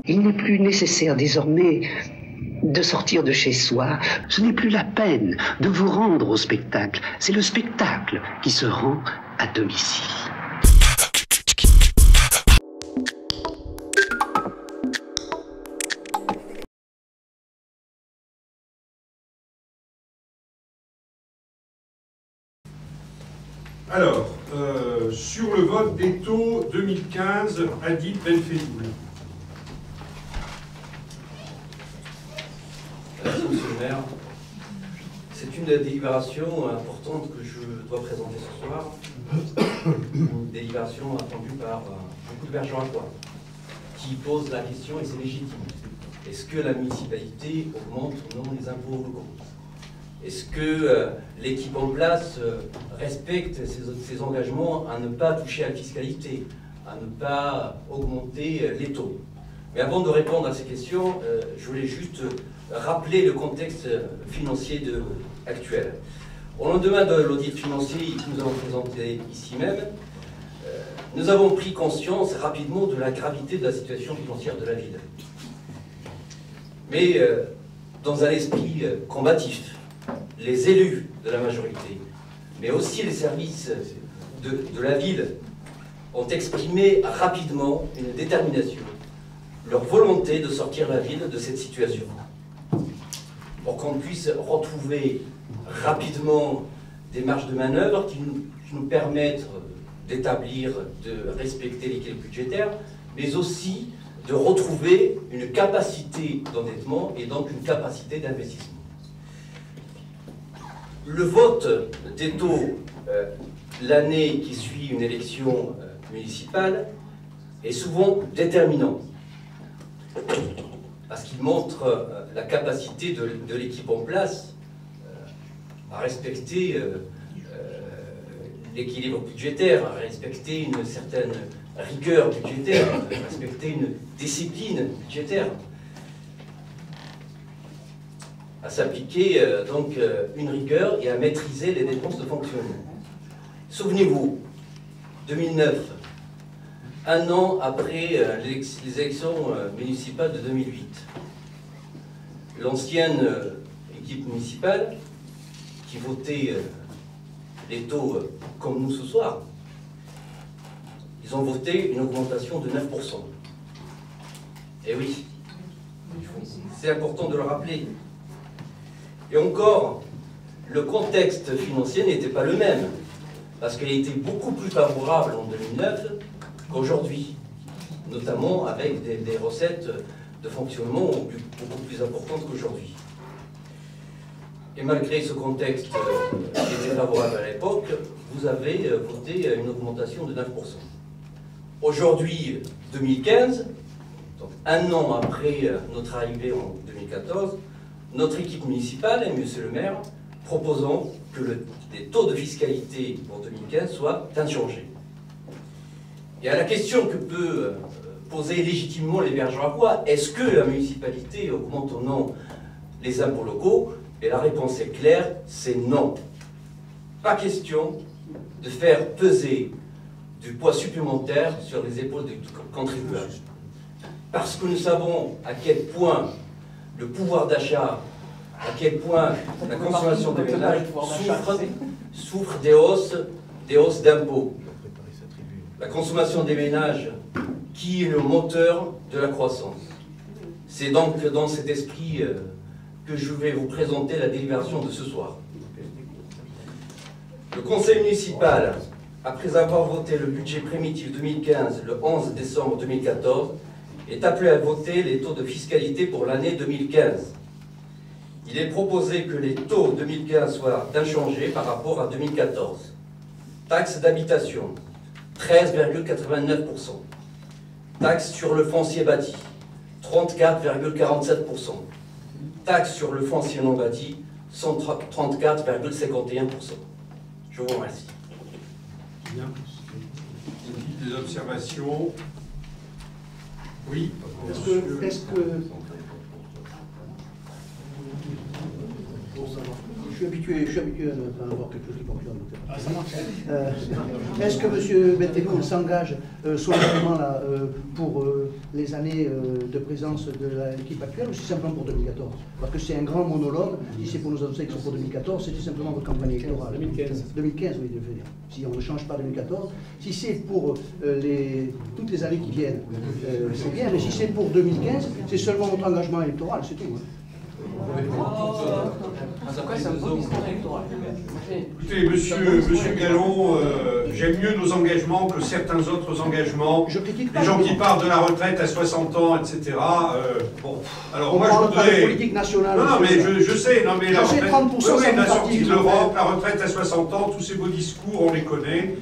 Il n'est plus nécessaire désormais de sortir de chez soi. Ce n'est plus la peine de vous rendre au spectacle. C'est le spectacle qui se rend à domicile. Alors, sur le vote des taux 2015, Hadid Benfelloul. Merci, Monsieur le maire. C'est une délibération importante que je dois présenter ce soir. Une délibération attendue par beaucoup de Bergeracois qui pose la question, et c'est légitime. Est-ce que la municipalité augmente ou non les impôts locaux? Est-ce que l'équipe en place respecte ses engagements à ne pas toucher à la fiscalité, à ne pas augmenter les taux? Mais avant de répondre à ces questions, je voulais juste rappeler le contexte financier actuel. Au lendemain de l'audit financier que nous avons présenté ici même, nous avons pris conscience rapidement de la gravité de la situation financière de la ville. Mais dans un esprit combatif, les élus de la majorité, mais aussi les services de la ville ont exprimé rapidement une détermination, leur volonté de sortir la ville de cette situation, pour qu'on puisse retrouver rapidement des marges de manœuvre qui nous permettent d'établir, de respecter l'équilibre budgétaire, mais aussi de retrouver une capacité d'endettement et donc une capacité d'investissement. Le vote des taux l'année qui suit une élection municipale est souvent déterminant, parce qu'il montre la capacité de l'équipe en place à respecter l'équilibre budgétaire, à respecter une certaine rigueur budgétaire, à respecter une discipline budgétaire, à s'appliquer donc une rigueur et à maîtriser les dépenses de fonctionnement. Souvenez-vous, 2009, un an après les élections municipales de 2008, l'ancienne équipe municipale qui votait les taux comme nous ce soir, ils ont voté une augmentation de 9%. Et oui, c'est important de le rappeler. Et encore, le contexte financier n'était pas le même, parce qu'il a été beaucoup plus favorable en 2009 qu'aujourd'hui, notamment avec des recettes de fonctionnement beaucoup plus importantes qu'aujourd'hui. Et malgré ce contexte qui était favorable à l'époque, vous avez voté une augmentation de 9%. Aujourd'hui, 2015, donc un an après notre arrivée en 2014, notre équipe municipale et Monsieur le maire proposons que les taux de fiscalité pour 2015 soient inchangés. Et à la question que peut poser légitimement les Bergeracois, est-ce que la municipalité augmente ou non les impôts locaux? Et la réponse est claire, c'est non. Pas question de faire peser du poids supplémentaire sur les épaules des contribuables. Parce que nous savons à quel point le pouvoir d'achat, à quel point la consommation des ménages souffre des hausses d'impôts. La consommation des ménages qui est le moteur de la croissance. C'est donc dans cet esprit que je vais vous présenter la délibération de ce soir. Le conseil municipal, après avoir voté le budget primitif 2015 le 11 décembre 2014, est appelé à voter les taux de fiscalité pour l'année 2015. Il est proposé que les taux 2015 soient inchangés par rapport à 2014. Taxe d'habitation, 13,89%. Taxe sur le foncier bâti, 34,47%. Taxe sur le foncier non bâti, 134,51%. Je vous remercie. Bien. Des observations? Oui. suis habitué à avoir quelque chose qui fonctionne. Ah, ça marche. Est-ce que M. Bentenou s'engage solennellement là, pour les années de présence de l'équipe actuelle ou c'est simplement pour 2014? Parce que c'est un grand monologue. Si c'est pour nous annoncer que c'est pour 2014, c'était simplement votre campagne électorale. 2015. 2015, oui, je veux dire. Si on ne change pas 2014. Si c'est pour toutes les années qui viennent, c'est bien. Mais si c'est pour 2015, c'est seulement votre engagement électoral, c'est tout. Écoutez, monsieur Gallon, j'aime mieux nos engagements que certains autres engagements. Les gens qui partent de la retraite à 60 ans, etc. Bon, alors moi je voudrais. Politique nationale. Non, mais je sais, non, mais la retraite, 30% la sortie de l'Europe, la retraite à 60 ans, tous ces beaux discours, on les connaît.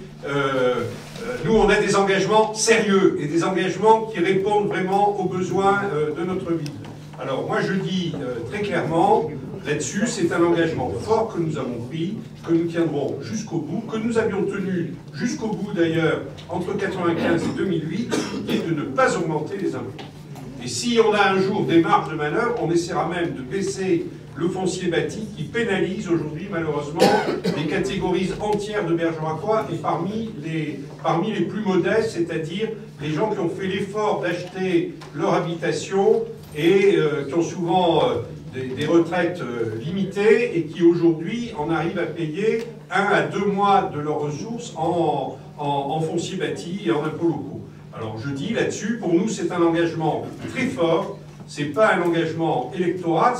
Nous, on a des engagements sérieux et des engagements qui répondent vraiment aux besoins de notre vie. Alors moi je dis très clairement, là-dessus, c'est un engagement fort que nous avons pris, que nous tiendrons jusqu'au bout, que nous avions tenu jusqu'au bout d'ailleurs entre 1995 et 2008, qui est de ne pas augmenter les impôts. Et si on a un jour des marges de manœuvre, on essaiera même de baisser le foncier bâti qui pénalise aujourd'hui malheureusement les catégories entières de bergeracois et parmi les plus modestes, c'est-à-dire les gens qui ont fait l'effort d'acheter leur habitation et qui ont souvent des retraites limitées et qui aujourd'hui en arrivent à payer 1 à 2 mois de leurs ressources en foncier bâti et en impôts locaux. Alors je dis là-dessus, pour nous c'est un engagement très fort, c'est pas un engagement électoral,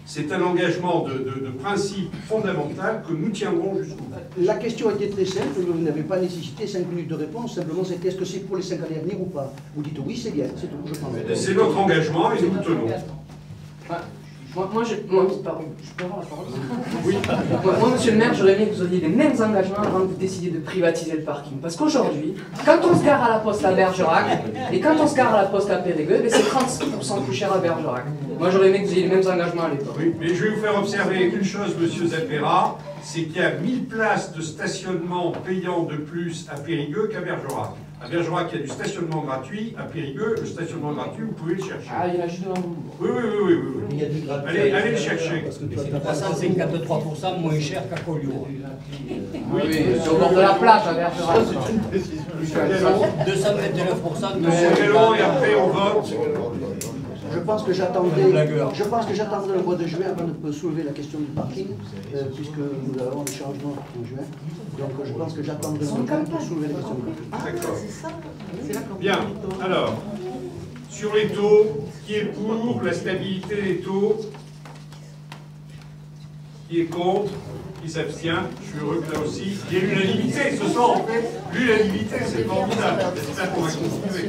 c'est un engagement de principe fondamental que nous tiendrons jusqu'au bout. La question était très simple, vous n'avez pas nécessité 5 minutes de réponse, simplement c'était est-ce que c'est pour les 5 années à venir ou pas? Vous dites oui, c'est bien, c'est tout, je pense. C'est notre engagement et nous le tenons. Moi, je peux avoir la parole? Oui. Moi, monsieur le maire, j'aurais aimé que vous ayez les mêmes engagements avant que vous décidiez de privatiser le parking. Parce qu'aujourd'hui, quand on se gare à la poste à Bergerac, et quand on se gare à la poste à Périgueux, c'est 36% plus cher à Bergerac. Moi, j'aurais aimé que vous ayez les mêmes engagements à l'époque. Oui, mais je vais vous faire observer une chose, monsieur Zapera, c'est qu'il y a 1000 places de stationnement payant de plus à Périgueux qu'à Bergerac. À Bergerac, il y a du stationnement gratuit. À Périgueux, le stationnement gratuit, vous pouvez le chercher. Ah, il y en a juste devant vous. Oui. Il y a du gratuit. Allez le chercher. C'est 353% moins cher qu'à Collioure. Oui, c'est au bord de la plage à Bergerac. 229% de Monsieur Gallon, et après on vote. Je pense que j'attendrai le mois de juin avant de soulever la question du parking, puisque nous avons des changements en juin. Donc je pense que j'attendrai le mois de juin pour soulever la question du parking. D'accord. Bien. Alors, sur les taux, qui est pour la stabilité des taux? Qui est contre? Qui s'abstient? Je suis heureux que là aussi, il y ait l'unanimité. Ce soir, on fait l'unanimité, c'est formidable. J'espère qu'on va continuer.